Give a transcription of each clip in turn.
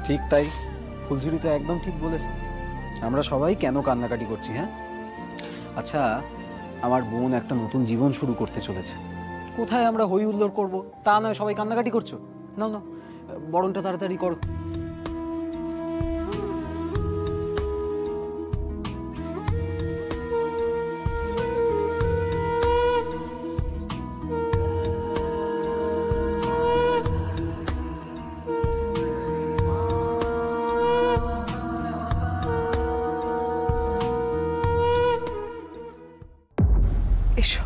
ঠিক তাই, ফুলঝুরি তো একদম ঠিক বলেছে। আমরা সবাই কেন কান্নাকাটি করছি? হ্যাঁ, আচ্ছা, আমার বোন একটা নতুন জীবন শুরু করতে চলেছে, কোথায় আমরা হই হুল্লোড় করবো তা নয় সবাই কান্নাকাটি করছো। নাও নাও, বরণটা তাড়াতাড়ি করো। এসো।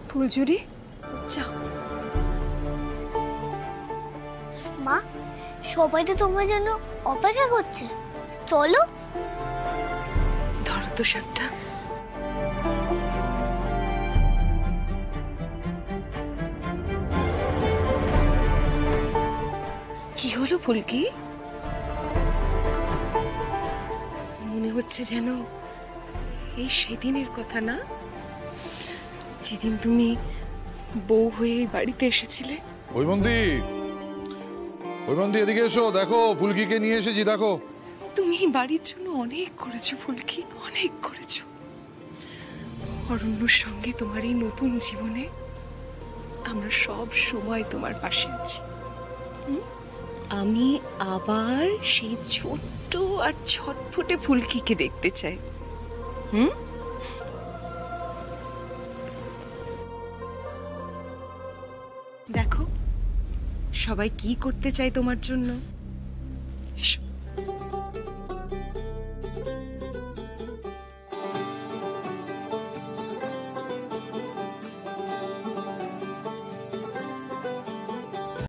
ফুলঝুরি, যাও। মা, সবাই তো তোমার জন্য অপেক্ষা করছে, চলো। ধরো তো শাকটা। কি হলো ফুলকি? মনে হচ্ছে যেন এই সেদিনের কথা, না যেদিন তুমি বউ হয়ে এই বাড়িতে এসেছিলে। হৈমন্তী, হৈমন্তী এদিকে এসো, দেখো ফুলকিকে নিয়ে এসেছি, দেখো। তুমি বাড়ির জন্য অনেক করেছো ফুলকি, অনেক করেছো। অরণ্যর সঙ্গে তোমার এই নতুন জীবনে আমরা সব সময় তোমার পাশে আছি। আমি আবার সেই ছোট্ট আর ছটফটে ফুলকিকে দেখতে চাই। দেখো সবাই কি করতে চায় তোমার জন্য। এসো।